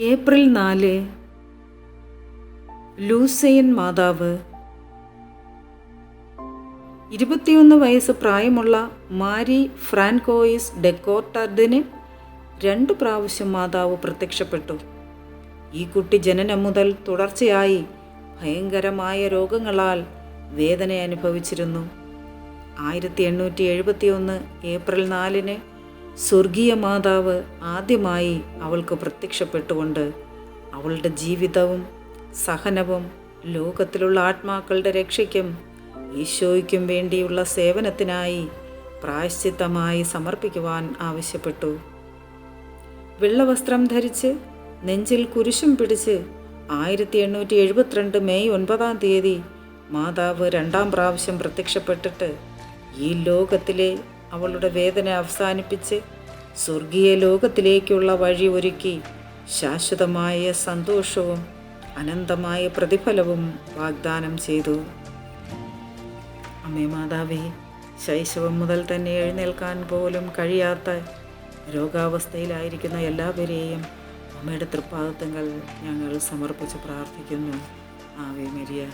April 4 ലൂസൈൻ മാതാവ്. 21 വയസ്സ് പ്രായമുള്ള മാരി ഫ്രാൻകോയിസ് ഡെക്കോർട്ടഡിന് 2 പ്രാവശ്യം മാതാവ് പ്രത്യക്ഷപ്പെട്ടു. ഈ കുട്ടി ജനനം മുതൽ തുടർച്ചയായി ഭയങ്കരമായ രോഗങ്ങളാൽ വേദന അനുഭവിച്ചിരുന്നു. 1871 ഏപ്രിൽ 4 സ്വർഗീയ മാതാവ് ആദ്യമായി അവൾക്ക് പ്രത്യക്ഷപ്പെട്ടുകൊണ്ട് അവളുടെ ജീവിതവും സഹനവും ലോകത്തിലുള്ള ആത്മാക്കളുടെ രക്ഷയ്ക്കും ഈശോയ്ക്കും വേണ്ടിയുള്ള സേവനത്തിനായി പ്രായശ്ചിത്തമായി സമർപ്പിക്കുവാൻ ആവശ്യപ്പെട്ടു. വെള്ളവസ്ത്രം ധരിച്ച് നെഞ്ചിൽ കുരിശും പിടിച്ച് 1872 മെയ് 9 മാതാവ് 2-ാം പ്രാവശ്യം പ്രത്യക്ഷപ്പെട്ടിട്ട് ഈ ലോകത്തിലെ അവളുടെ വേദന അവസാനിപ്പിച്ച് സ്വർഗീയ ലോകത്തിലേക്കുള്ള വഴി ഒരുക്കി ശാശ്വതമായ സന്തോഷവും അനന്തമായ പ്രതിഫലവും വാഗ്ദാനം ചെയ്തു. അമ്മേ മാതാവേ, ശൈശവം മുതൽ തന്നെ എഴുന്നേൽക്കാൻ പോലും കഴിയാത്ത രോഗാവസ്ഥയിലായിരിക്കുന്ന എല്ലാവരെയും അമ്മയുടെ തൃപ്പാദങ്ങൾ ഞങ്ങൾ സമർപ്പിച്ച് പ്രാർത്ഥിക്കുന്നു. Ave Maria.